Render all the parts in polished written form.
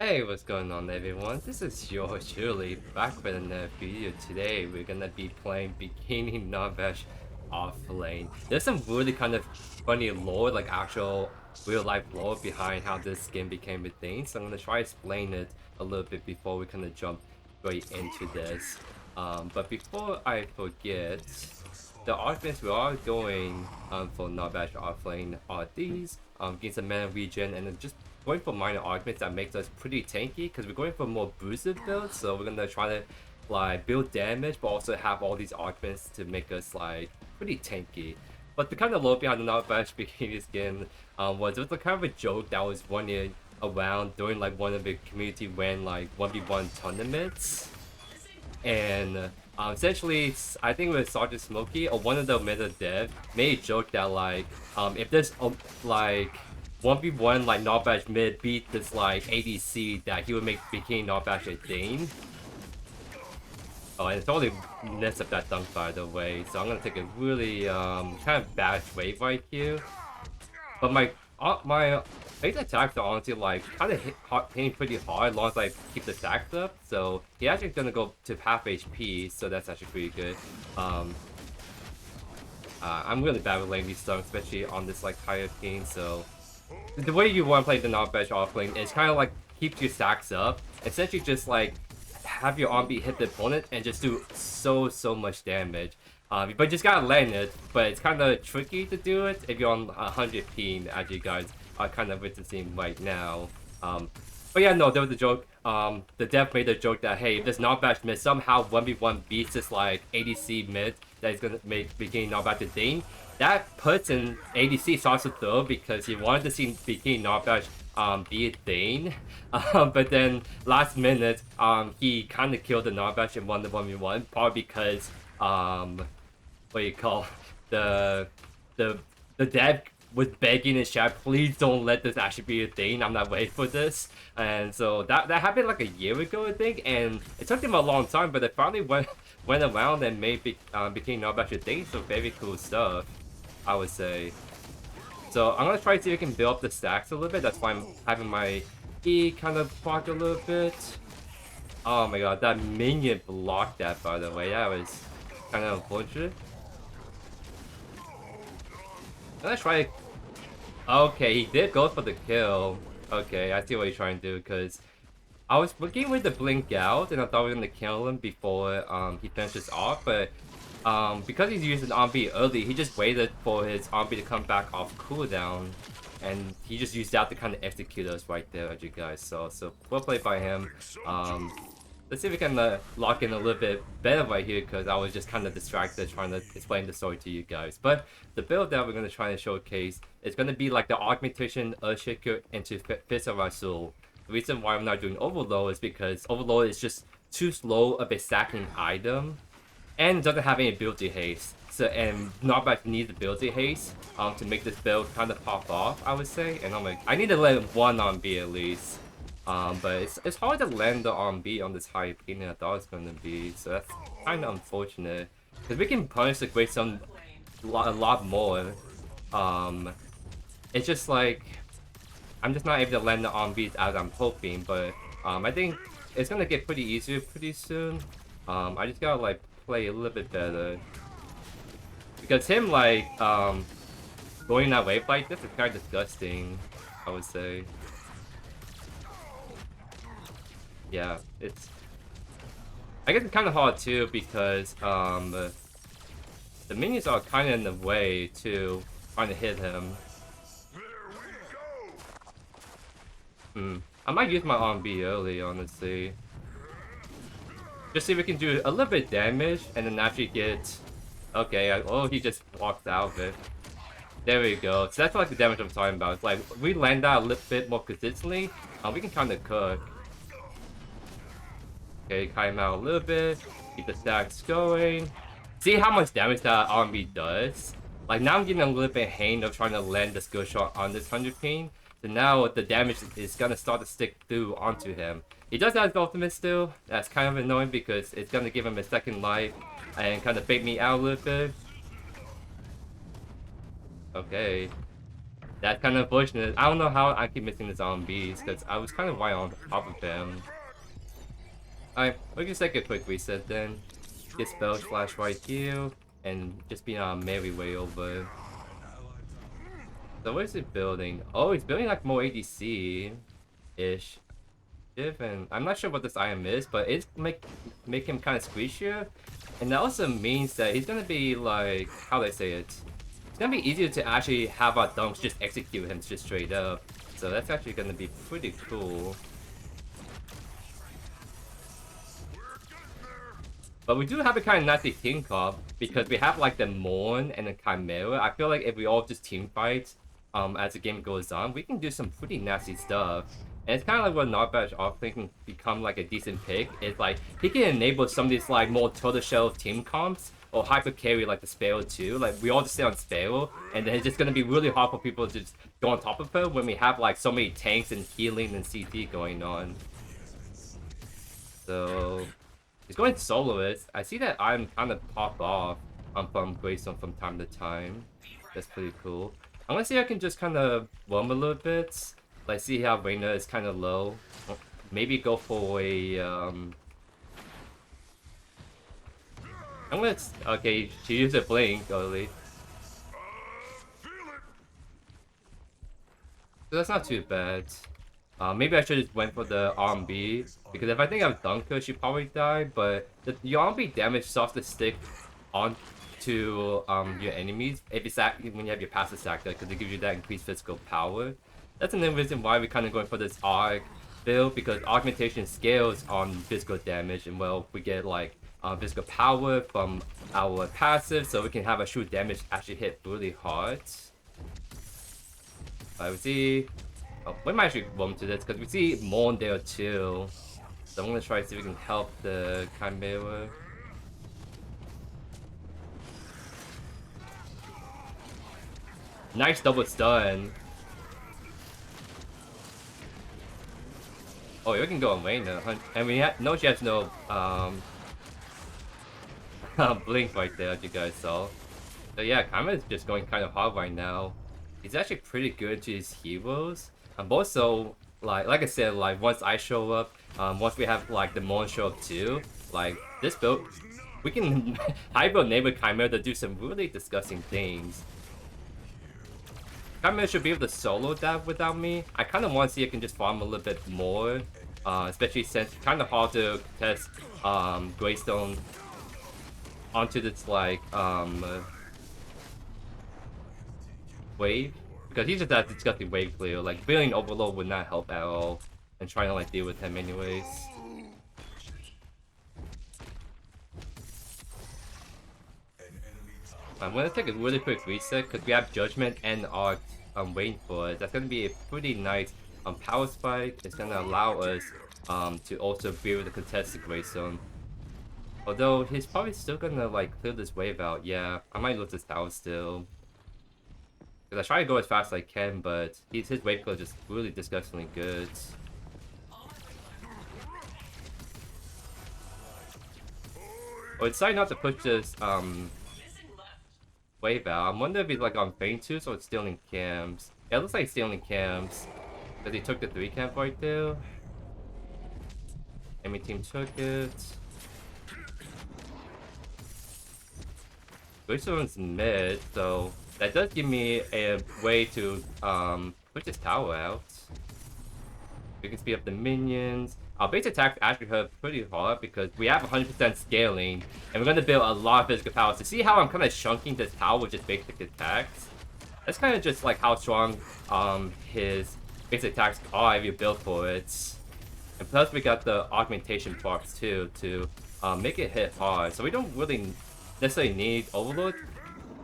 Hey, what's going on everyone? This is JoeYoursTruly back with another video. Today we're gonna be playing Bikini NARBASH Offlane. There's some really kind of funny lore, like actual real life lore behind how this skin became a thing. So I'm gonna try to explain it a little bit before we kind of jump straight into this. But before I forget, the augments we are going for NARBASH Offlane are these. Gain some mana regen and then just going for minor augments that makes us pretty tanky because we're going for more boosted builds, so we're gonna try to like build damage but also have all these augments to make us like pretty tanky. But the kind of lore behind the NARBASH bikini skin was it was a kind of a joke that was running around during like one of the community ran like 1v1 tournaments, and essentially I think it was Sergeant Smokey or one of the meta dev made a joke that like if there's like 1v1 like NARBASH mid beat this like ADC, that he would make Bikini NARBASH a thing. Oh, and it's only messed up that dunk by the way, so I'm gonna take a really kind of bad wave right here. But my base attacks are honestly like kind of hitting pretty hard as long as I keep the stacks up. So he actually gonna go to half HP, so that's actually pretty good. I'm really bad with laying these stunts, especially on this like higher ping, so the way you want to play the NARBASH offlane is kind of like keep your stacks up. Essentially just like have your on-beat hit the opponent and just do so much damage. But you just gotta land it, but it's kind of tricky to do it if you're on 100 ping, as you guys are kind of witnessing right now. But yeah, no, there was a joke. The dev made a joke that, hey, if this NARBASH mid somehow 1v1 beats this like ADC mid that is gonna make Bikini NARBASH a thing, that puts in ADC starts to throw because he wanted to see Bikini NARBASH be a thing. But then last minute, he kind of killed the NARBASH and won the 1v1, probably because what do you call the dev was begging in chat, please don't let this actually be a thing, I'm not waiting for this. And so that happened like a year ago, I think, and it took him a long time, but it finally went around and made Bikini NARBASH a thing. So very cool stuff, I would say. So I'm gonna try to see if I can build up the stacks a little bit. That's why I'm having my E kind of block a little bit. Oh my god, that minion blocked that, by the way. That was kind of unfortunate. I'm gonna try. Okay, he did go for the kill. Okay, I see what he's trying to do, because I was looking with the blink out and I thought we were gonna kill him before he finishes off, but because he's using on-beat early, he just waited for his on-beat to come back off cooldown, and he just used that to kind of execute us right there, as you guys saw. So well played by him. Let's see if we can lock in a little bit better right here, because I was just kind of distracted trying to explain the story to you guys. But the build that we're going to try and showcase is going to be like the Augmentation Earthshaker into Fist of Razuul. The reason why I'm not doing Overload is because Overload is just too slow of a stacking item and doesn't have any ability haste. So, and NARBASH needs ability haste to make this build kind of pop off, I would say. And I'm like, I need to land one on B at least. But it's hard to land the on-beat on this high ping than I thought it was going to be, so that's kind of unfortunate. Because we can punish the Great Sun a lot more. It's just like, I'm just not able to land the on-beat as I'm hoping, but I think it's going to get pretty easier pretty soon. I just gotta like play a little bit better. Because him like, going that wave like this is kind of disgusting, I would say. Yeah, I guess it's kind of hard too because the minions are kind of in the way too, trying to hit him. I might use my on-B early, honestly. Just see if we can do a little bit damage and then actually get. Okay, oh, he just walked out of it. There we go. So that's like the damage I'm talking about. It's like if we land that a little bit more consistently, we can kind of cook. Okay, kite him out a little bit, keep the stacks going. See how much damage that R&B does? Like now I'm getting a little bit hang of trying to land the skill shot on this 100 ping. So now the damage is gonna start to stick through onto him. He does have his ultimate still. That's kind of annoying because it's gonna give him a second life and kind of bait me out a little bit. Okay. That's kind of unfortunate. I don't know how I keep missing the zombies, because I was kind of right on top of him. Alright, we'll just take a quick reset then. Get spell slash right here, and just be on merry way over. So what is it building? Oh, it's building like more ADC-ish. And I'm not sure what this item is, but it's make him kind of squishier. And that also means that he's gonna be like, how do I say it? It's gonna be easier to actually have our dunks just execute him just straight up. So that's actually gonna be pretty cool. But we do have a kind of nasty team comp because we have like the Morn and the Chimera. I feel like if we all just team fight as the game goes on, we can do some pretty nasty stuff. And it's kind of like what NARBASH Offlane can become like a decent pick. It's like he can enable some of these like more tortoiseshell team comps or hyper carry like the Sparrow too. Like we all just stay on Sparrow, and then it's just gonna be really hard for people to just go on top of her when we have like so many tanks and healing and CT going on. So he's going soloist. I see that I'm kind of pop off from Greystone from time to time. That's pretty cool. I'm gonna see if I can just kind of roam a little bit. Like see how Reyna is kind of low. Maybe go for a I'm gonna okay. She used a blink early. So that's not too bad. Maybe I should just went for the R&B, because if I think I've dunked her, she'd probably die, but the R&B damage starts to stick onto your enemies if it's when you have your passive stacked up, because it gives you that increased physical power. That's another reason why we're kind of going for this Aug build, because Augmentation scales on physical damage, and well, we get like physical power from our passive, so we can have our shoot damage actually hit really hard. We see... Oh, we might actually roam to this, because we see Morn there too. So I'm going to try to see if we can help the Chimera. Nice double stun. Oh, you can go on Reyna. And we know she has no blink right there, as you guys saw. So yeah, Chimera's just going kind of hard right now. He's actually pretty good to his heroes. Also, like I said, like once I show up, once we have like the Morn show up too, like this build, we can hyper neighbor Chimera to do some really disgusting things. Chimera should be able to solo that without me. I kind of want to see if I can just farm a little bit more, especially since it's kind of hard to test Greystone onto this like wave, because he's just that disgusting wave clear. Like feeling overload would not help at all, and trying to like deal with him anyways. I'm gonna take a really quick reset because we have Judgment and Arc waiting for us. That's gonna be a pretty nice power spike. It's gonna allow us to also be able to contest the Greystone. Although he's probably still gonna like clear this wave out. Yeah, I might lose this tower still. Because I try to go as fast as I can, but his wave clear is just really disgustingly good. Oh, it's decided not to push this wave out. I wonder if he's like on Feint too, so it's stealing camps. Yeah, it looks like he's stealing camps. Because he took the 3 camp right there. Enemy team took it. Greystone's mid, so that does give me a way to push this tower out. We can speed up the minions. Our base attacks actually hurt pretty hard because we have 100% scaling, and we're going to build a lot of physical power. So see how I'm kind of chunking this tower with just basic attacks? That's kind of just like how strong his basic attacks are if you build for it. And plus we got the augmentation parts too to make it hit hard. So we don't really necessarily need Overload.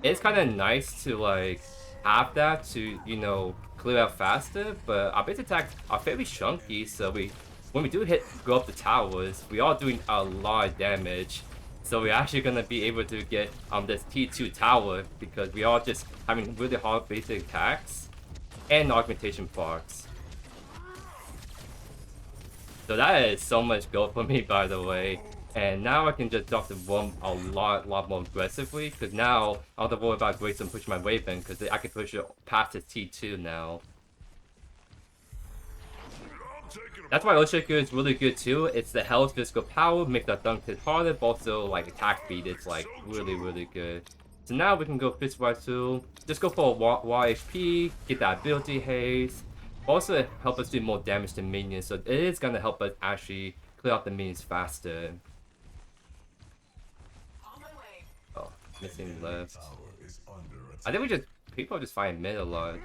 It's kind of nice to like have that to, you know, clear out faster, but our base attacks are fairly chunky, so when we do go up the towers, we are doing a lot of damage. So we're actually gonna be able to get this T2 tower because we are just having really hard basic attacks and augmentation parts. So that is so much gold for me, by the way. And now I can just drop the bomb a lot more aggressively, because now I don't have to worry about Grayson pushing my wave in, because I can push it past the T2 now. That's why Earthshaker is really good too. It's the health, physical power, make that dunk hit harder, but also like attack speed. It's like really good. So now we can go fix Razuul. Just go for a raw HP, get that ability haste. Also help us do more damage to minions, so it is gonna help us actually clear out the minions faster. Oh, missing left. I think people are just fighting mid a lot.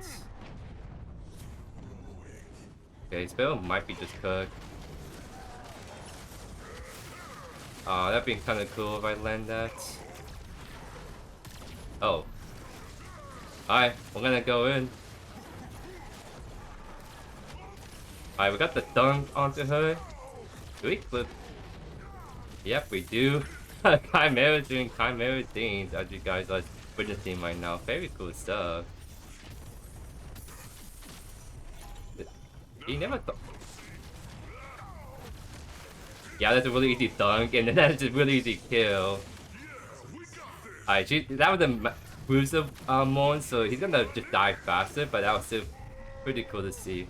Okay, spell might be just cooked. That'd be kind of cool if I land that. Oh. Alright, we're gonna go in. Alright, we got the dunk onto her. Do we clip? Yep, we do. Chimera doing Chimera things as you guys are witnessing right now. Very cool stuff. He never thought. Yeah, that's a really easy dunk, and then that's a really easy kill. Alright, that was a Bruiser Mon, so he's gonna just die faster, but that was still pretty cool to see.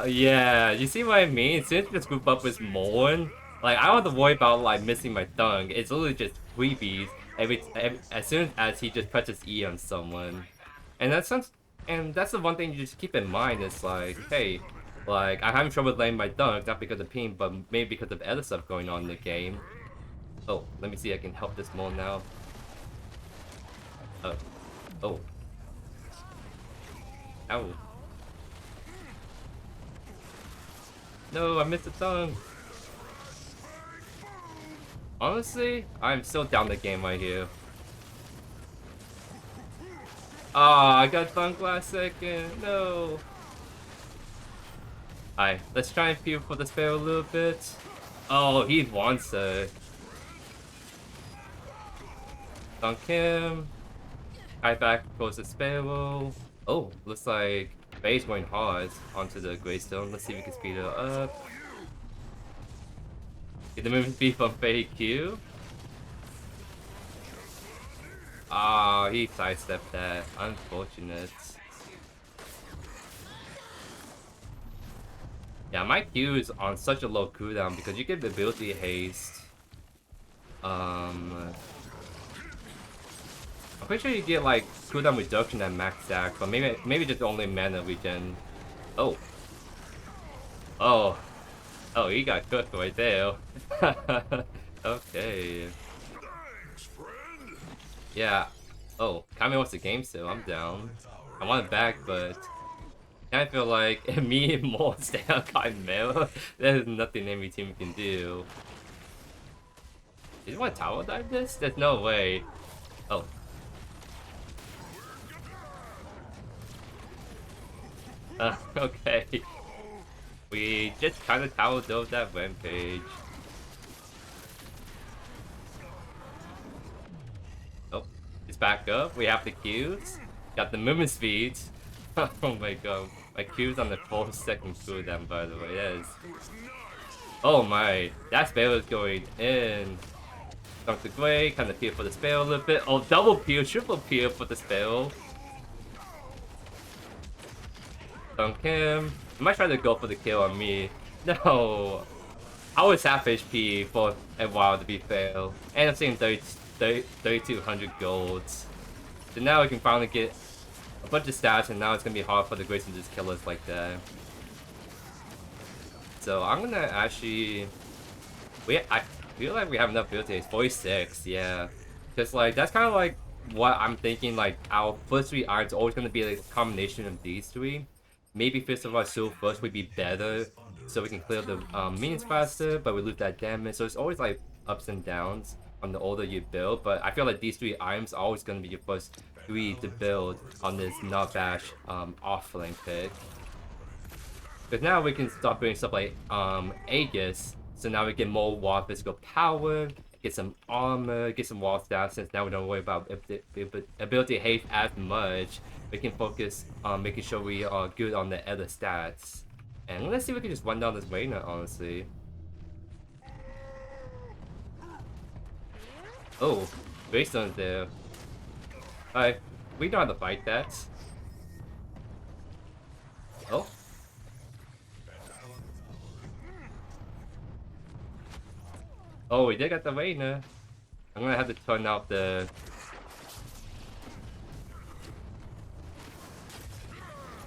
Yeah, you see what I mean? Since this group up with Morn, like I don't have to worry about like missing my dunk. It's literally just freebies as soon as he just presses E on someone. And that's the one thing you just keep in mind is like, hey, like I'm having trouble laying my dunk, not because of ping, but maybe because of other stuff going on in the game. Oh, let me see if I can help this more now. Oh. Ow. No, I missed the dunk. Honestly, I'm still down the game right here. Ah, I got dunked last second. No. Alright, let's try and feel for the spell a little bit. Oh, he wants it. Dunk him. Right back towards the sparrow. Oh, looks like Faye's going hard onto the Greystone. Let's see if we can speed her up. Get the movement speed from Faye Q. Ah, he sidestepped that. Unfortunate. Yeah, my Q is on such a low cooldown because you get the ability haste. I'm pretty sure you get like cooldown reduction at max stack, but maybe just only mana regen. Oh. Oh. Oh, he got cooked right there. Okay. Yeah. Oh, Kami wants the game still. I'm down. I want it back, but I feel like me and more stay on Chimera. There's nothing every team can do. Did you want to tower dive this? There's no way. Oh. Okay. We just kind of tower dove that rampage. Oh, it's back up. We have the Qs. Got the movement speed. Oh my god. My Q's on the 4-second cooldown, by the way. Yes. Oh my. That spell is going in. Dunk the Gray. Kind of peel for the spell a little bit. Oh, double peel, triple peel for the spell. Dunk him. I might try to go for the kill on me. No. I was half HP for a while to be fair. And I'm seeing 3,200 golds. So now we can finally get a bunch of stats, and now it's gonna be hard for the Grayson to just kill us like that. So I'm gonna actually... I feel like we have enough build days. 46, yeah. Because like, that's kind of like what I'm thinking, like our first 3 irons are always gonna be like a combination of these 3. Maybe Fist of Razuul first would be better, so we can clear the minions faster, but we lose that damage. So it's always like ups and downs on the order you build, but I feel like these 3 items are always going to be your first 3 to build on this NARBASH offlane pick. Because now we can start building stuff like Aegis, so now we get more raw physical power, get some armor, get some raw stats, since now we don't worry about ability haste as much. We can focus on making sure we are good on the other stats. And let's see if we can just run down this way now, honestly. Oh, Greystone's there. Alright, we know how to fight that. Oh. Oh, we did get the Reina. I'm gonna have to turn out the...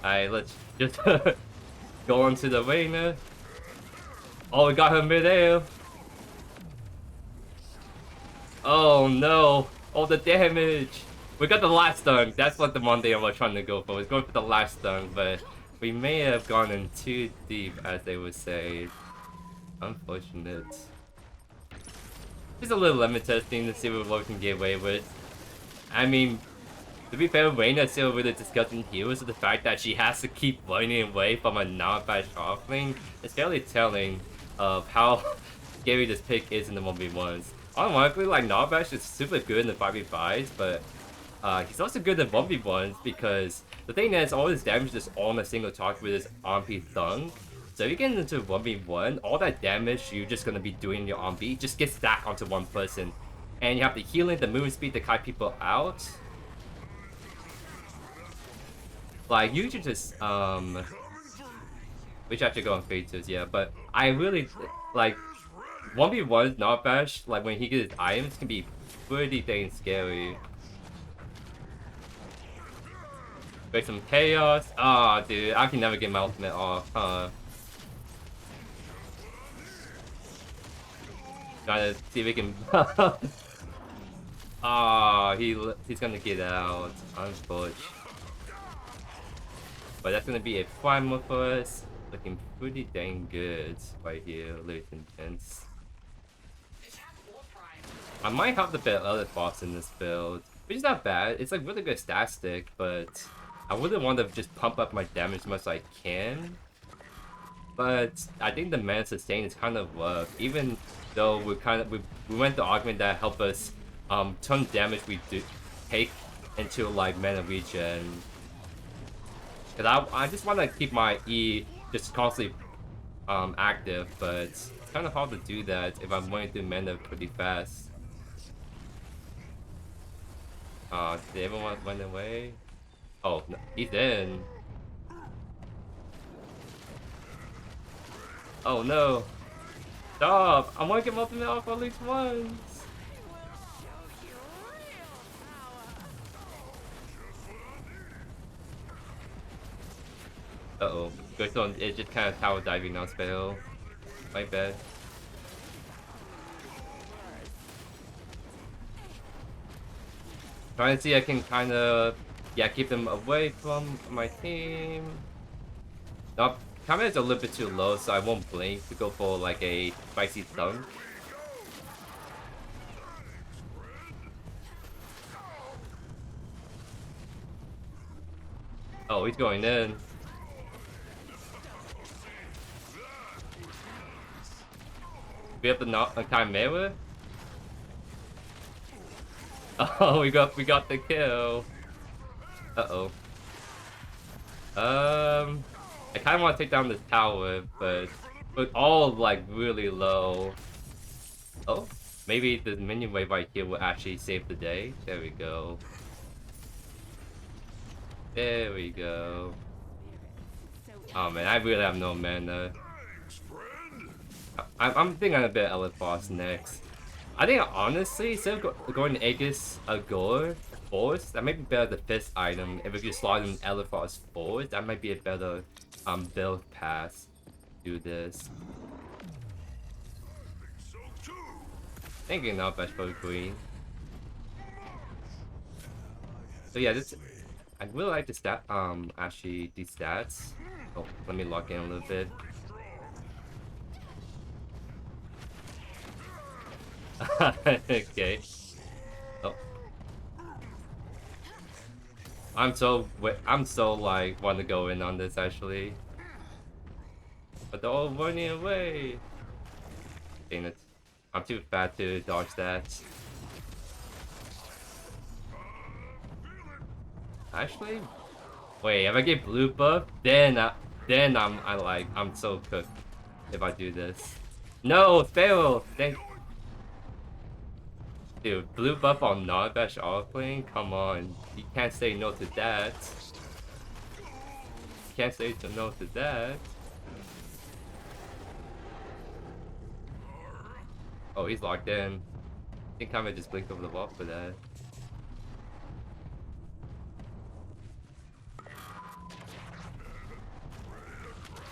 Alright, let's just go into the Reina. Oh, we got her mid-air. Oh no! Oh, the damage! We got the last stun. That's what the one thing I was trying to go for. I was going for the last stun, but we may have gone in too deep, as they would say. Unfortunate. Just a little limit testing to see what we can get away with. I mean, to be fair, Reina is still really disgusting here, so the fact that she has to keep running away from a non-bash offlane is fairly telling of how scary this pick is in the 1v1s. Ironically, like, NARBASH is super good in the 5v5s, but he's also good in 1v1s because the thing is, all his damage is on a single target with his RP thunk. So if you get into 1v1, all that damage you're just gonna be doing in your RP just gets stacked onto one person. And you have the healing, the movement speed to kite people out. Like, you should just, we should actually go on phases, yeah, but I really, like, 1v1 NARBASH, like when he gets his items, can be pretty dang scary. Break some chaos. Ah, oh, dude, I can never get my ultimate off, huh? Trying to see if we can. Ah, oh, he's gonna get out, unfortunately. But that's gonna be a primal for us. Looking pretty dang good right here, ladies and gents. I might have the bit Elafrost in this build, which is not bad. It's like really good stat stick, but I wouldn't want to just pump up my damage as much as I can. But I think the mana sustain is kind of rough, even though we went to augment that help us turn damage we do take into like mana regen. Cause I just want to keep my E just constantly active, but it's kind of hard to do that if I'm running through mana pretty fast. Did everyone run away? Oh, no, he's in. Oh no! Stop! I want to get ultimate off at least once. Uh-oh. Greystone is just kind of tower diving now, spell. My bad. Trying to see I can kind of, yeah, keep them away from my team. Now, camera is a little bit too low, so I won't blink to go for like a spicy dunk. Oh, he's going in. We have the Chimera. Oh, we got the kill. Uh-oh. I kind of want to take down this tower, but we're all like really low. Oh, maybe the minion wave right here will actually save the day. There we go. There we go. Oh man, I really have no mana. I'm thinking a bit Elafrost next. I think honestly, instead of going to Aegis of Agawar force, that might be better the fifth item. If we could slot in Elafrost force, that might be a better build pass to do this. Thinking not best for the queen. So yeah, this I really like the stat actually these stats. Oh, let me lock in a little bit. Okay. Oh. I'm so like want to go in on this actually. But they're all running away. Dang it. I'm too fat to dodge that. Actually, wait, if I get blue buff, then then I'm so cooked if I do this. No, fail! Thank Dude, blue buff on NARBASH offlane? Come on. You can't say no to that. You can't say no to that. Oh, he's locked in. I think I might just blink over the wall for that.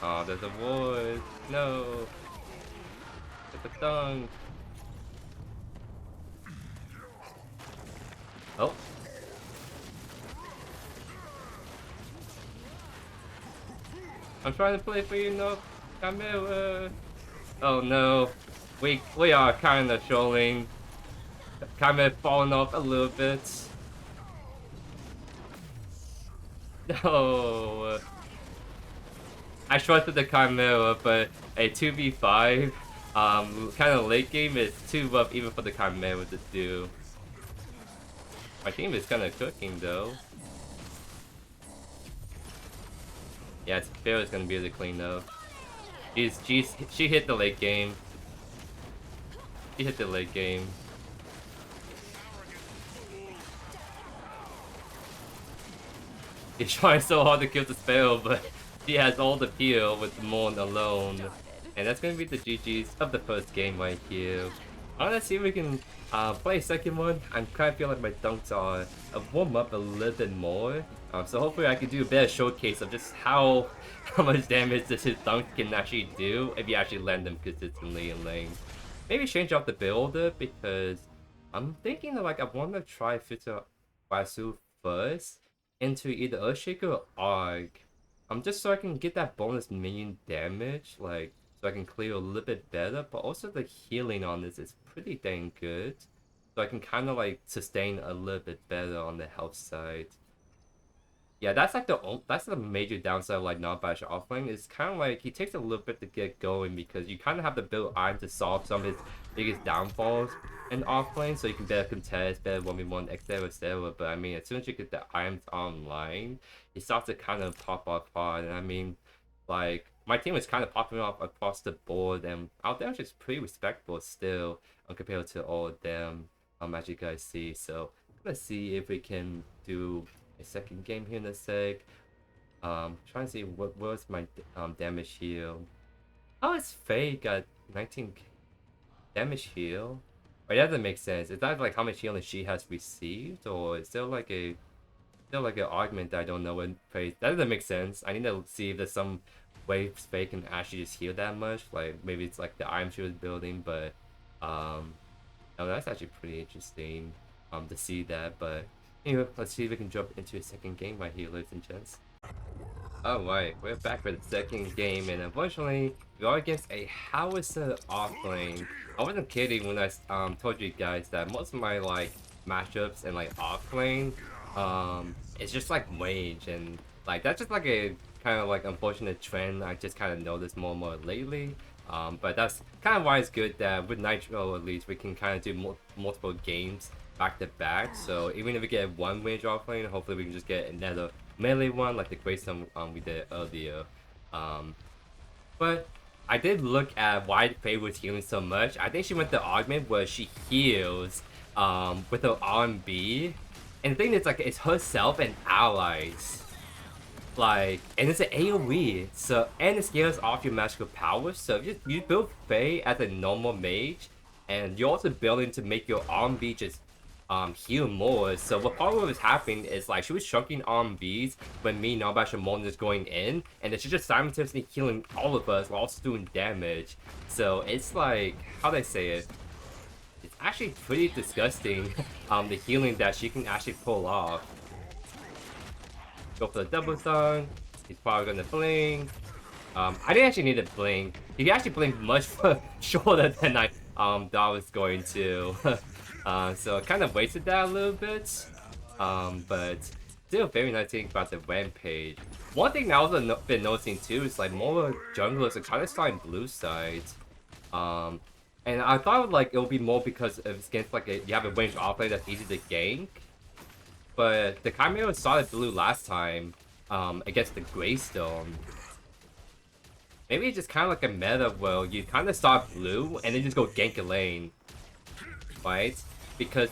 Oh, there's a ward. No. There's a tongue. Oh. I'm trying to play for you, no. Camilla. Oh no. We are kind of trolling. Kind of falling off a little bit. No. I trusted the Chimera, but a 2v5, kind of late game is too rough even for the Chimera to do. My team is kind of cooking though. Yeah, Pharaoh's gonna be able to clean up. She hit the late game. She hit the late game. He's trying so hard to kill the Sparrow, but she has all the peel with the Moon alone. And that's gonna be the GG's of the first game right here. I wanna see if we can play a second one. I'm kind of feeling like my dunks are warm up a little bit more. So hopefully I can do a better showcase of just how much damage this his dunk can actually do if you actually land them consistently in lane. Maybe change out the build because I'm thinking that, like, I want to try Future Razuul first into either Earthshaker or Arg. Just so I can get that bonus minion damage, like, so I can clear a little bit better, but also the healing on this is pretty dang good. So I can kind of, like, sustain a little bit better on the health side. Yeah, that's like that's the major downside of like NARBASH offlane. It's kind of like he takes a little bit to get going because you kind of have to build iron to solve some of his biggest downfalls in offlane, so you can better contest, better 1v1, etc. But I mean, as soon as you get the items online, it starts to kind of pop off hard. And I mean, like my team is kind of popping off across the board, and our damage is pretty respectable still compared to all of them. As you guys see, so let's see if we can do a second game here in a sec. Trying to see what was my damage heal. How is Faye got 19 damage heal? Or that doesn't make sense. Is that like how much healing she has received, or is there like an augment that I don't know what Faye? That doesn't make sense. I need to see if there's some way Faye can actually just heal that much. Like maybe it's like the item she was building, but no, that's actually pretty interesting to see that. But anyway, let's see if we can jump into a second game right here, ladies and gents. Alright, we're back for the second game, and unfortunately, we are against a howitzer offlane. I wasn't kidding when I told you guys that most of my like matchups and like offlane, it's just like range, and like that's just like a kind of like unfortunate trend I just kind of noticed more and more lately. But that's kind of why it's good that with Nitro at least we can kind of do multiple games back to back. So even if we get one range offlane, hopefully we can just get another melee one like the Greystone we did earlier. But I did look at why Faye was healing so much. I think she went to Augment where she heals with her RB. And the thing is, like, it's herself and allies. Like, and it's an AoE, so, and it scales off your magical powers. So if you build Faye as a normal mage, and you're also building to make your RB just heal more. So what probably was happening is like she was chunking RMBs when me, NARBASH, and Molten is going in, and then she's just simultaneously healing all of us while also doing damage. So it's like, how do I say it? It's actually pretty disgusting, the healing that she can actually pull off. Go for the double stun. He's probably gonna blink. I didn't actually need to blink. He actually blinked much shorter than I thought I was going to. So I kind of wasted that a little bit, but still very nice thing about the rampage. One thing that I've also been noticing too is like more junglers are kind of starting blue sides, and I thought like it would be more because it's against like you have a ranged offlane that's easy to gank, but the Chimera started blue last time against the Greystone. Maybe it's just kind of like a meta where you kind of start blue and then just go gank a lane, right? Because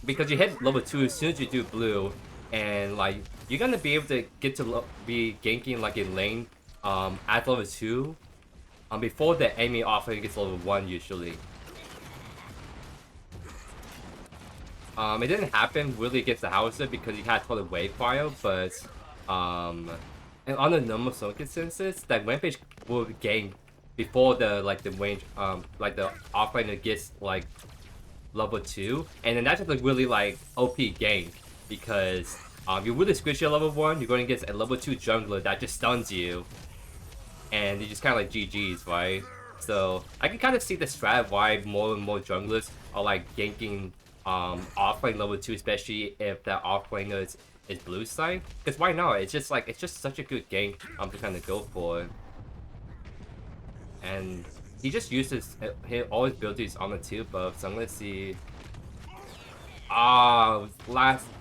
because you hit level 2 as soon as you do blue, and like you're gonna be able to get to be ganking like a lane at level 2 before the enemy offlane gets level 1 usually. It didn't happen really against the Hauser because he had total wave fire, but and on the normal circumstances, that Rampage will gain before the the range like the offlaner gets like level 2, and then that's just a really like OP gank because you really squish your level 1, you're going against a level 2 jungler that just stuns you, and you just kind of like GG's, right? So I can kind of see the strat why more and more junglers are like ganking offlane level 2, especially if that offlaner is blue side. Because why not? It's just such a good gank to kind of go for. And he just uses all his abilities on the 2 buff, so I'm gonna see.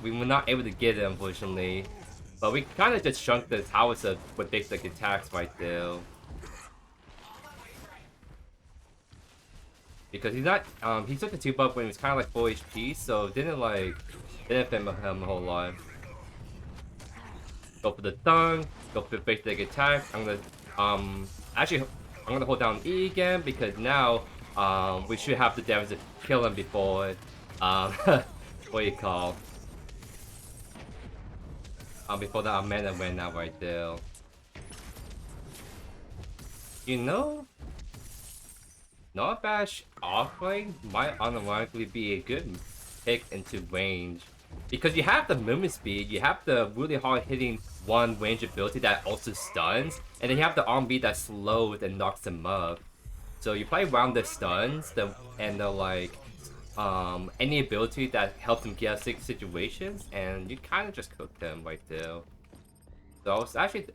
We were not able to get it unfortunately. But we kind of just shrunk the towers with basic attacks right there. Because he's not, he took the 2 buff when he was kind of like 4 HP, so didn't affect him a whole lot. Go for the tongue, go for the basic attack. I'm gonna hold down E again because now, we should have the damage to kill him before, what do you call? Before the mana went out right there. You know, NARBASH offlane might unironically be a good pick into range. Because you have the movement speed, you have the really hard hitting one range ability that also stuns, and then you have the R&B that slows and knocks them up. So you play around the stuns, and the any ability that helps them get out of situations, and you kind of just cook them right there. So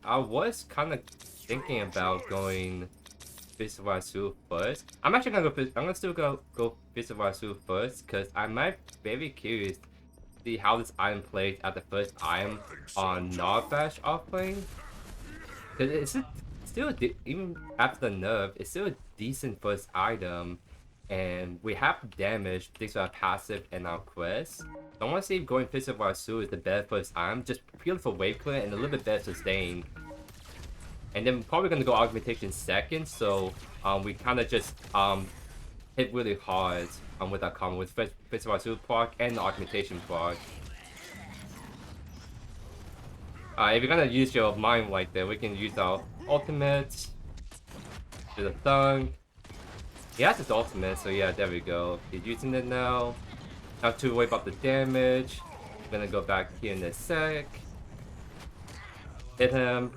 I was kind of thinking about going Fist of Razuul first. I'm actually gonna still go Fist of Razuul first because I might be very curious to see how this item plays at the first item on NARBASH offlane. Because it's still even after the nerf, it's still a decent first item, and we have damage thanks to our passive and our Crest. So I want to see if going Fist of Razuul is the better first item, just purely for wave clear and a little bit better sustain. And then we're probably gonna go Augmentation second, so we kind of just hit really hard with our combo with Fist of Razuul proc and the Augmentation proc. If you're gonna use your mind like that, we can use our ultimates. Do the thunk. He has his ultimate, so yeah, there we go. He's using it now. Not too worried about the damage. I'm gonna go back here in a sec. Hit him.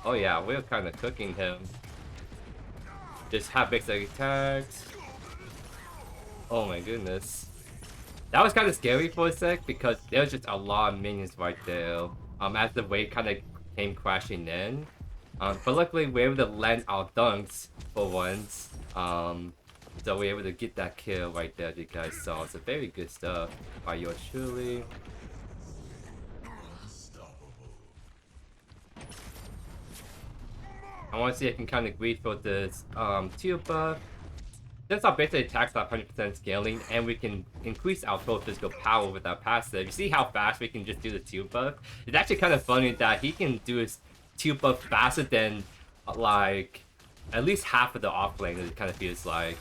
Oh yeah, we're kind of cooking him. Just have basic attacks. Oh my goodness. That was kind of scary for a sec because there was just a lot of minions right there. As the wave kind of came crashing in. But luckily we were able to land our dunks for once. So we were able to get that kill right there, you guys saw. It's a very good stuff by JoeYoursTruly. I want to see if I can kind of greed for this 2 buff. Since our basic attacks are 100% scaling, and we can increase our total physical power with our passive, you see how fast we can just do the 2 buff? It's actually kind of funny that he can do his 2 buff faster than, like, at least half of the offlane, it kind of feels like.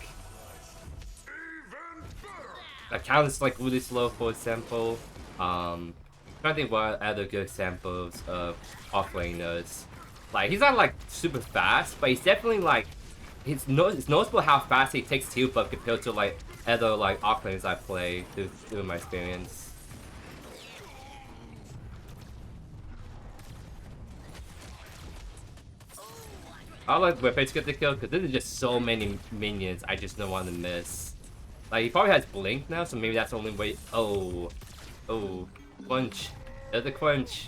That count is like really slow, for example. I'm trying to think what other good examples of offlaners. Like, he's not like super fast, but he's definitely like, it's noticeable how fast he takes 2 buff compared to like other like offlaners I play through my experience. I like Whip to get the kill because there's just so many minions I just don't want to miss. Like, he probably has Blink now, so maybe that's the only way. Oh, Quench. There's a Quench.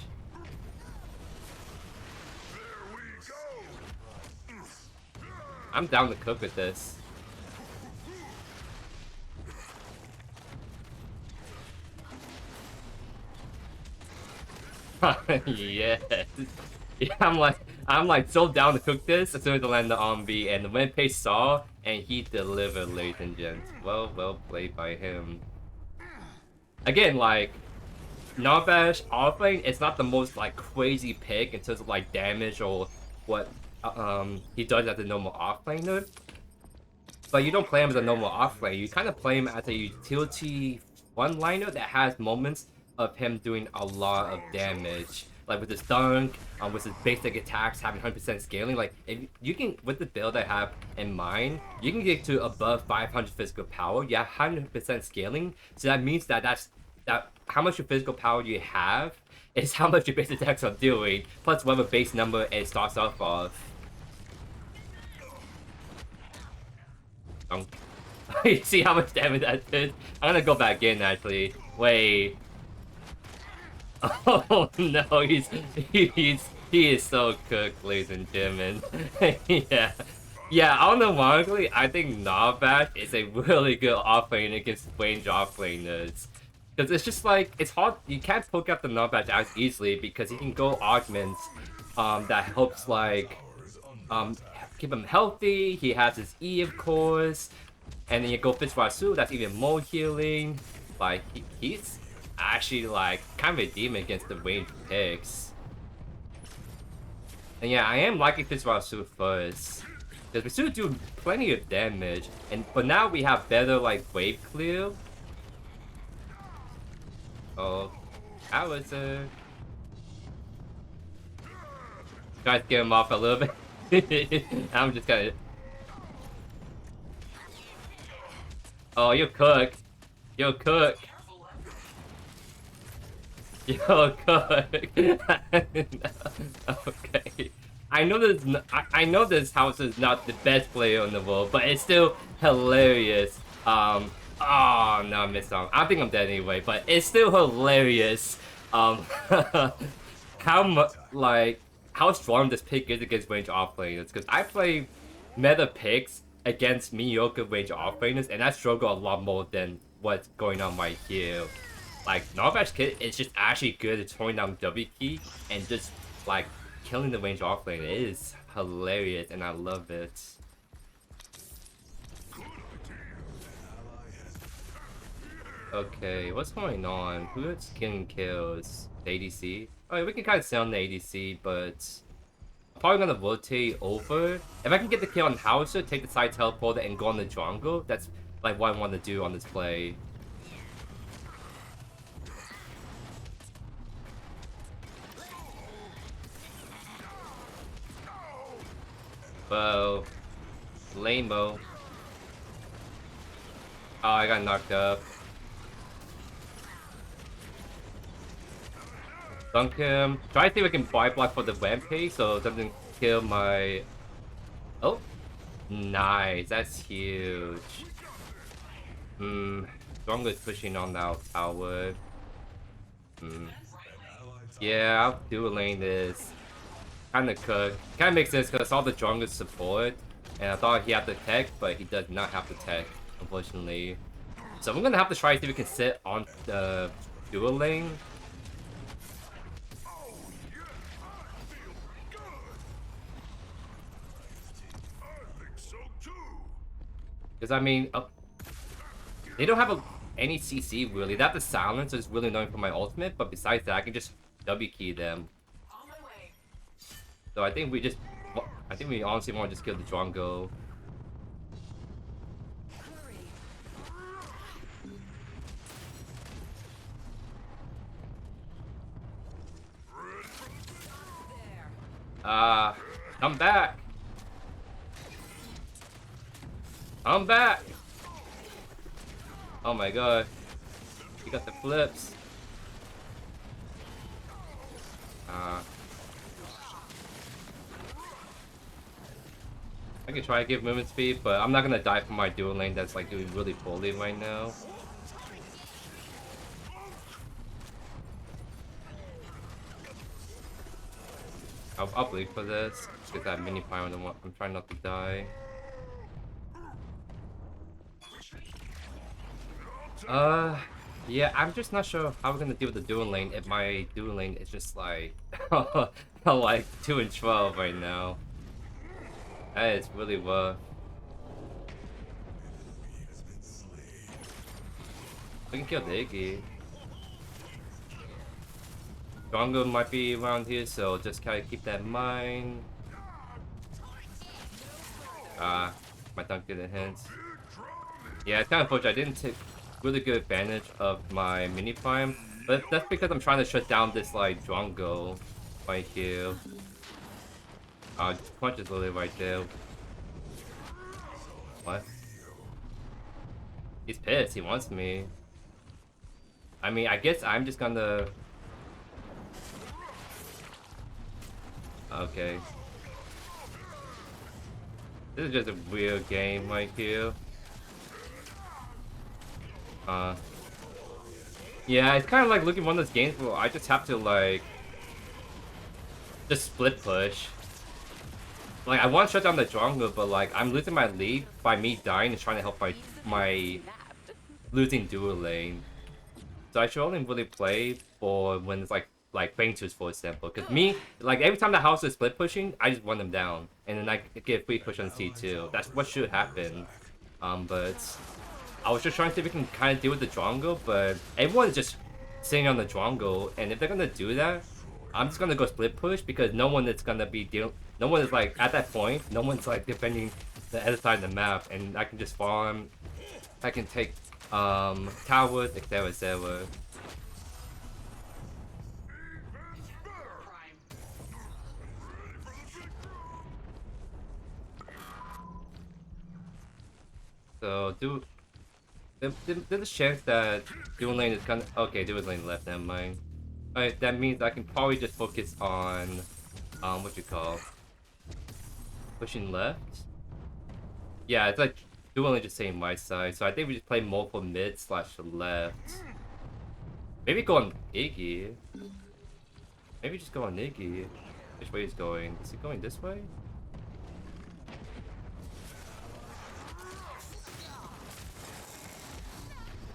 I'm down to cook with this. Yes. Yeah, I'm like so down to cook this as soon as I land the OMB, and the Wimpage saw and he delivered, ladies and gents. Well played by him. Again, like Narbash offlane is not the most like crazy pick in terms of like damage or what he does as a normal offlaner. But you don't play him as a normal offlane. You kind of play him as a utility one-liner that has moments of him doing a lot of damage. Like with his dunk, with his basic attacks having 100% scaling. Like if you can, with the build I have in mind, you can get to above 500 physical power. You have 100% scaling, so that means that how much your physical power you have is how much your base attacks are doing, plus whatever base number it starts off of. You see how much damage that did? I'm gonna go back in actually. Wait. Oh no, he is so cooked, ladies and gentlemen. Yeah. Yeah, unironically, I think Narbash is a really good offlane against range offlaners. Because it's just like, it's hard, you can't poke up the Narbash as easily because he can go Augments that helps like keep him healthy. He has his E, of course. And then you go Fist Razuul, that's even more healing. Like, he's actually like kind of a demon against the range picks. And yeah, I am liking Fist Razuul first. Because we still do plenty of damage. But now we have better like wave clear. Oh, that was guys, get him off a little bit. I'm just gonna. Oh, you're cooked. You're cooked. You're cooked. Okay. I know this house is not the best player in the world, but it's still hilarious. Oh no, I missed on. I think I'm dead anyway, but it's still hilarious. How strong this pick is against range offlaners. Because I play meta picks against mediocre range offlaners, and I struggle a lot more than what's going on right here. Like Narbash Kid is just actually good at throwing down W key and just like killing the range offlane. It is hilarious, and I love it. Okay, what's going on? Who's getting kills? The ADC? Oh, yeah, we can kind of sound the ADC, but I'm probably gonna rotate over. If I can get the kill on Hauser, take the side teleporter, and go on the jungle, that's like what I want to do on this play. Whoa. Lame-o. Oh, I got knocked up. Dunk him. Try to see if I can buy block for the Rampage so it doesn't kill my... Oh. Nice. That's huge. Strong is pushing on that tower. Yeah, I'll dual lane this. Kinda cook. Kinda makes sense because I saw the jungle support. And I thought he had the tech, but he does not have the tech, unfortunately. So I'm gonna have to try to see if we can sit on the dual lane. Because I mean, they don't have any CC really. They have the silence, so it's really annoying for my ultimate. But besides that, I can just W key them. So I think we honestly want to just kill the jungle. I'm back. I'm back. Oh my god. He got the flips. I can try to give movement speed, but I'm not gonna die from my dual lane that's like doing really poorly right now. I'll bleed for this. Get that mini fire. I'm trying not to die. Yeah, I'm just not sure how we're gonna deal with the dual lane if my dual lane is just like like 2 and 12 right now. That is really rough. We can kill the Iggy. Drongo might be around here, so just kind of keep that in mind. My tongue didn't hint. Yeah, it's kind of unfortunate. I didn't take really good advantage of my mini prime, but that's because I'm trying to shut down this like Drongo right here. Punch is literally right there. What? He's pissed. He wants me. I mean, I guess I'm just gonna. Okay. This is just a weird game right here. Yeah, it's kind of like looking one of those games where I just have to like just split push. Like I want to shut down the jungle, but like I'm losing my lead by me dying and trying to help my losing dual lane. So I should only really play for when it's like Bang for example. Because me, like every time the house is split pushing, I just run them down. And then I get free push on C2. That's what should happen. But I was just trying to see if we can kind of deal with the Drongo, but everyone's just sitting on the Drongo, and if they're gonna do that, I'm just gonna go split push because no one is gonna be no one is like at that point. No one's like defending the other side of the map, and I can just farm. I can take towers, etc., etc. So there's a chance that dual lane is gonna. Okay, dual lane left. Never mind. Alright, that means I can probably just focus on what you call pushing left. Yeah, it's like dual lane just saying my side. So I think we just play multiple mid slash left. Maybe go on Iggy. Maybe just go on Iggy. Which way he's going? Is he going this way?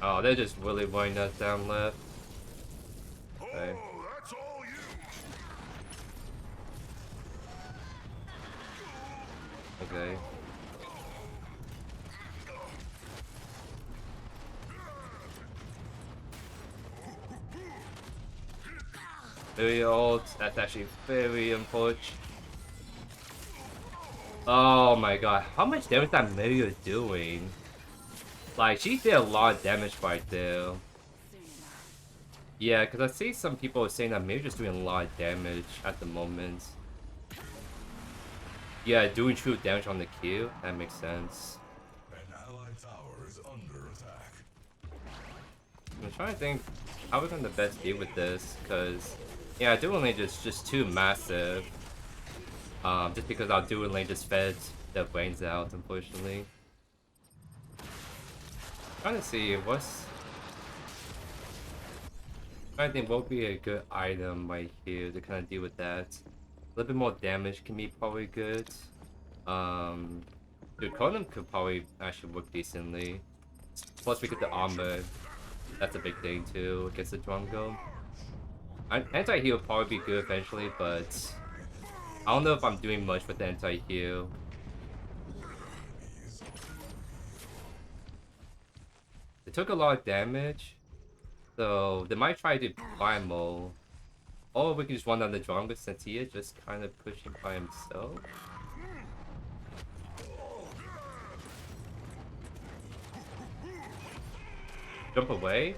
Oh, they're just really running us down left. Okay. Okay. Very old. That's actually very unfortunate. Oh my god. How much damage is that Mario doing? Like, she did a lot of damage right there. Yeah, because I see some people saying that Mario's doing a lot of damage at the moment. Yeah, doing true damage on the Q. That makes sense. An allied tower is under attack. I'm trying to think how we're going to best deal with this, because yeah, dual lane is just too massive. Just because our dual lane just fed their brains out, unfortunately. Trying to see what's. I think what would be a good item right here to kind of deal with that. A little bit more damage can be probably good. Draconum could probably actually work decently. Plus we get the armor. That's a big thing too against the Drongo. Anti-heal would probably be good eventually, but I don't know if I'm doing much with the anti-heal. It took a lot of damage, so they might try to primal. Or we can just run down the Drongo since he is just kind of pushing by himself. Jump away.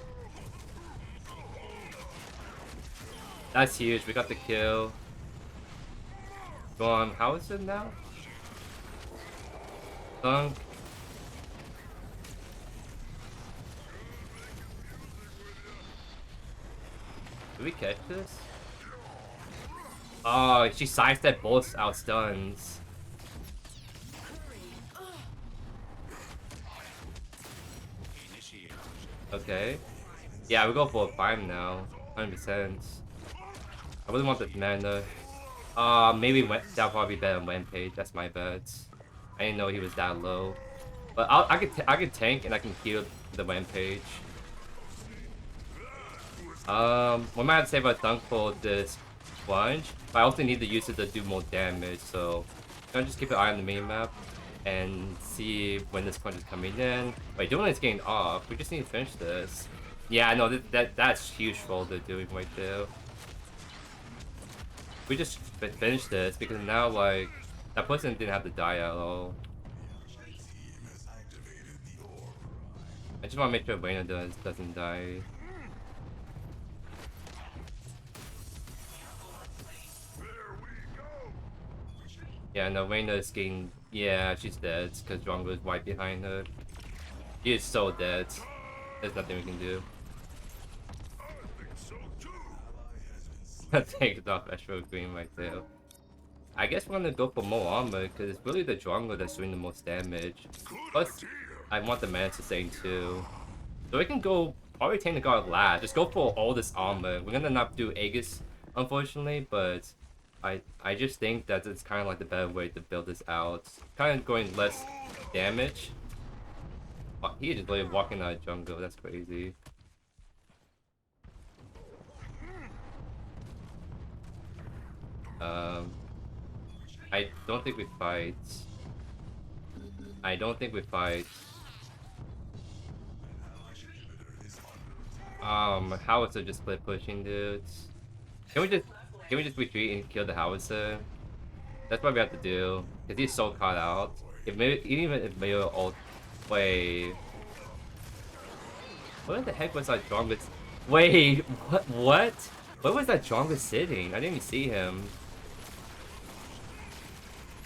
That's huge. We got the kill. Go on. How is it now? Dunk. Do we catch this? Oh, she sidestepped both our stuns. Okay. Yeah, we go for a farm now. 100%. I really want the mana. Maybe that'll probably be better on Rampage. That's my bad. I didn't know he was that low. But I could tank and I can heal the Rampage. We might have to save our dunk for this plunge, but I also need to use it to do more damage, so I'm gonna just keep an eye on the main map and see when this punch is coming in. Wait, doing it's getting off. We just need to finish this. Yeah, no, that's huge for they're doing right there. We just finished this because now like that person didn't have to die at all. I just want to make sure Reina doesn't die. Yeah, no, Reina is getting... Yeah, she's dead because Drongo is right behind her. She is so dead. There's nothing we can do. Takes off extra green right there. I guess we're gonna go for more armor because it's really the Drongo that's doing the most damage. Plus, I want the mana sustain too. So we can go probably Tainted guard last. Just go for all this armor. We're gonna not do Aegis, unfortunately, but I just think that it's kind of like the better way to build this out. Kind of going less damage. Oh, he just like walking out of jungle. That's crazy. I don't think we fight. I don't think we fight. Howitzer just split pushing, dudes. Can we just retreat and kill the Howitzer? That's what we have to do. Cause he's so caught out. Even if Mayo ult... Wait... What the heck was that Drongo... Wait, what? Where was that Drongo sitting? I didn't even see him.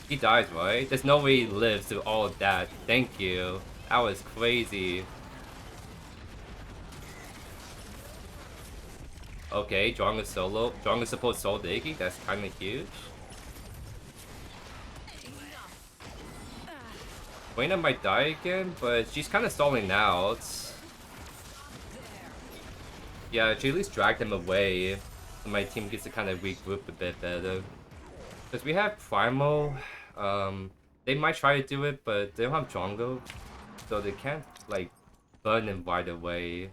He dies, right? There's no way he lives through all of that. Thank you. That was crazy. Okay, Drongo solo. Drongo supposed solo the Iggy? That's kinda huge. Reina might die again, but she's kinda stalling out. Yeah, she at least dragged him away. So my team gets to kind of regroup a bit better. Because we have Primal. They might try to do it, but they don't have Drongo. So they can't, like, burn him right away.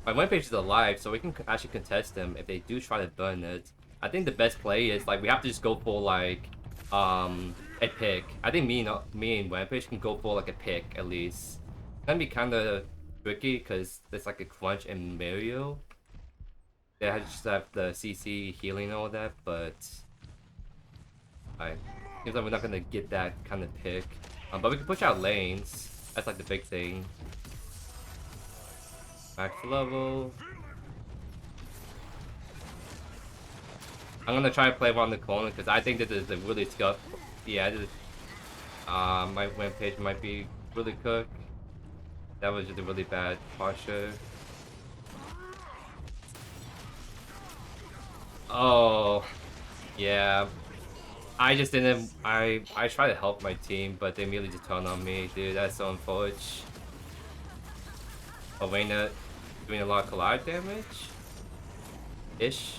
My Rampage is alive, so we can actually contest them if they do try to burn it. I think the best play is, like, we have to just go for, like, a pick. I think me and Rampage can go for, like, a pick, at least. It's gonna be kind of tricky, because there's, like, a Crunch and Mario. They just have the CC healing and all that, but... seems like we're not gonna get that kind of pick. But we can push out lanes. That's, like, the big thing. Max level. I'm gonna try to play one on the corner because I think that is a really scuff. Yeah, this, my Rampage might be really cooked. That was just a really bad posture. Oh, yeah. I just didn't. I tried to help my team, but they immediately just turned on me, dude. That's so unfortunate. Elena doing a lot of collide damage? Ish.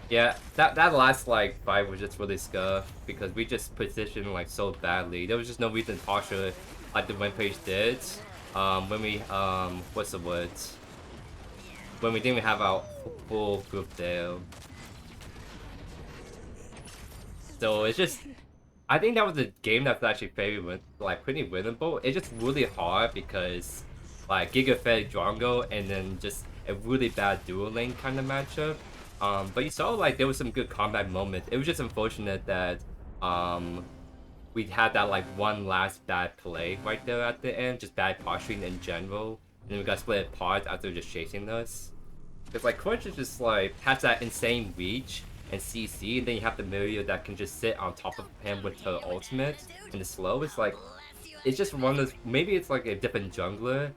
Yeah, that last like fight was just really scuffed because we just positioned like so badly. There was just no reason to posture like the Rampage did. When we what's the word? When we didn't even have our full group there. So it's just, I think that was a game that's actually very like pretty winnable. It's just really hard because like Giga fed Drongo and then just a really bad dual lane kind of matchup. But you saw like there was some good combat moments. It was just unfortunate that we had that like one last bad play right there at the end, just bad posturing in general, and then we got split apart after just chasing us. Because like Crunch is just like has that insane reach and CC, and then you have the Mario that can just sit on top of him with her ultimate and the slow. It's like, it's just one of those, maybe it's like a different jungler,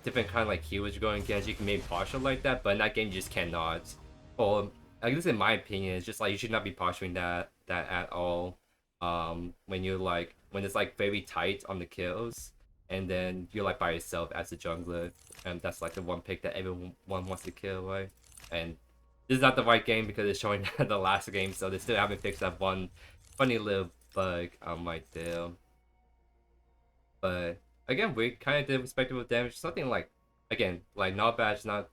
different kind of like healers going against, you can maybe partial like that, but in that game you just cannot. Or, at least in my opinion, it's just like you should not be posturing that at all. When you're like, when it's like very tight on the kills, and then you're like by yourself as a jungler, and that's like the one pick that everyone wants to kill, right? And this is not the right game because it's showing the last game, so they still haven't fixed that one funny little bug right there. But again, we kind of did respectable damage. Something like, again, like NARBASH not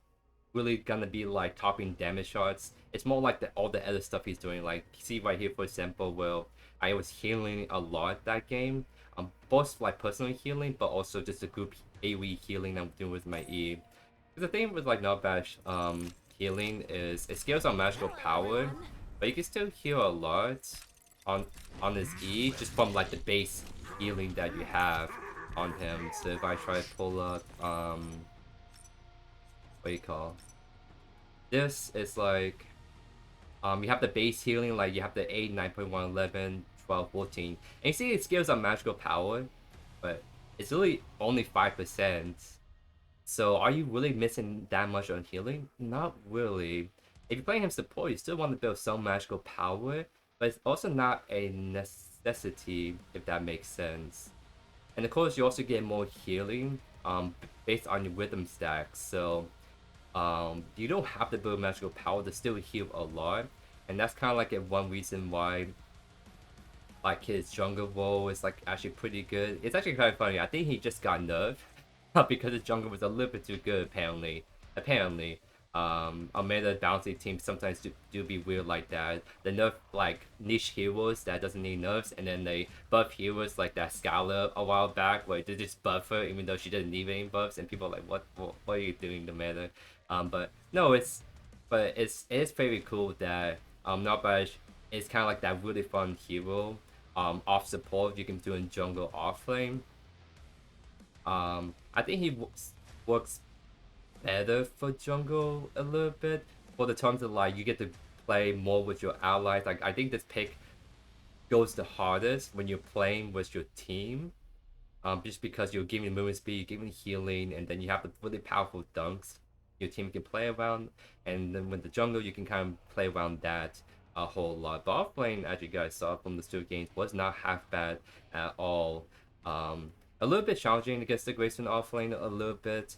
really gonna be like topping damage shots. It's more like all the other stuff he's doing. Like, see right here, for example, well, I was healing a lot that game. Both like personal healing, but also just a group AoE healing I'm doing with my E. The thing with like NARBASH healing is it scales on magical power, but you can still heal a lot on his E just from like the base healing that you have on him. So if I try to pull up what do you call this, is like you have the base healing, like you have the 8, 9.1, 11, 12, 14, and you see it scales on magical power, but it's really only 5%. So are you really missing that much on healing? Not really. If you're playing him support, you still want to build some magical power, but it's also not a necessity, if that makes sense. And of course, you also get more healing based on your rhythm stacks. So you don't have to build magical power to still heal a lot. And that's kind of like one reason why like his jungle role is like actually pretty good. It's actually kind of funny. I think he just got nerfed because the jungle was a little bit too good apparently. Meta bounty teams sometimes do be weird like that. They nerf like niche heroes that doesn't need nerfs, and then they buff heroes like that Scala a while back where they just buff her even though she didn't need any buffs, and people are like, what are you doing the meta? But no, it is very cool that NARBASH is kind of like that really fun hero off support you can do in jungle off lane. I think he works better for jungle a little bit for the terms of like you get to play more with your allies. Like I think this pick goes the hardest when you're playing with your team. Just because you're giving movement speed, you're giving healing, and then you have the really powerful dunks your team can play around. And then with the jungle, you can kind of play around that a whole lot. But off lane, as you guys saw from the two games, was not half bad at all. A little bit challenging against the Grayson off lane a little bit.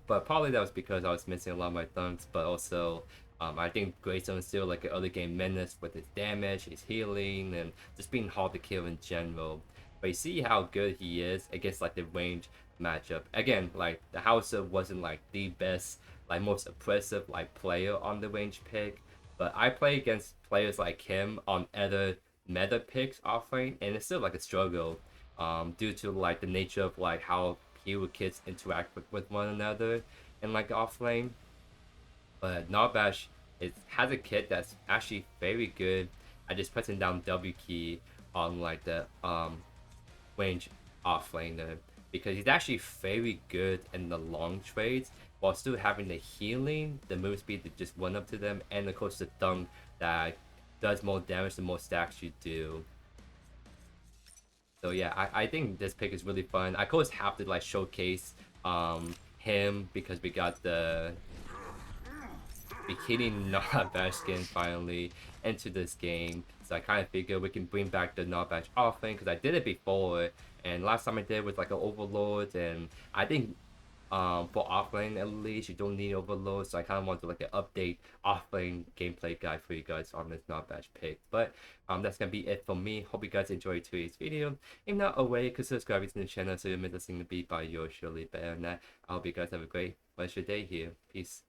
But probably that was because I was missing a lot of my dunks, but also I think Grayson is still like an early game menace with his damage, his healing, and just being hard to kill in general. But you see how good he is against like the range matchup. Again, like the Hausa wasn't like the best, like most oppressive like player on the range pick, but I play against players like him on other meta picks off lane, and it's still like a struggle, due to like the nature of like how hero kits interact with one another and like off lane. But NARBASH has a kit that's actually very good. I just pressing down W key on like the range offlaner because he's actually very good in the long trades while still having the healing, the move speed to just run up to them, and of course the dunk that does more damage the more stacks you do. So yeah, I think this pick is really fun. I of course have to like showcase him because we got the bikini NARBASH skin finally into this game. So I kind of figure we can bring back the NARBASH offlane because I did it before, and last time I did was like an overlord, and I think for offlane at least you don't need overload, so I kind of want to like an update offlane gameplay guide for you guys on this NARBASH pick. But that's gonna be it for me. Hope you guys enjoyed today's video. If not already, could subscribe to the channel so you miss a single beat by yours truly. Better than that, I hope you guys have a great rest of your day here. Peace.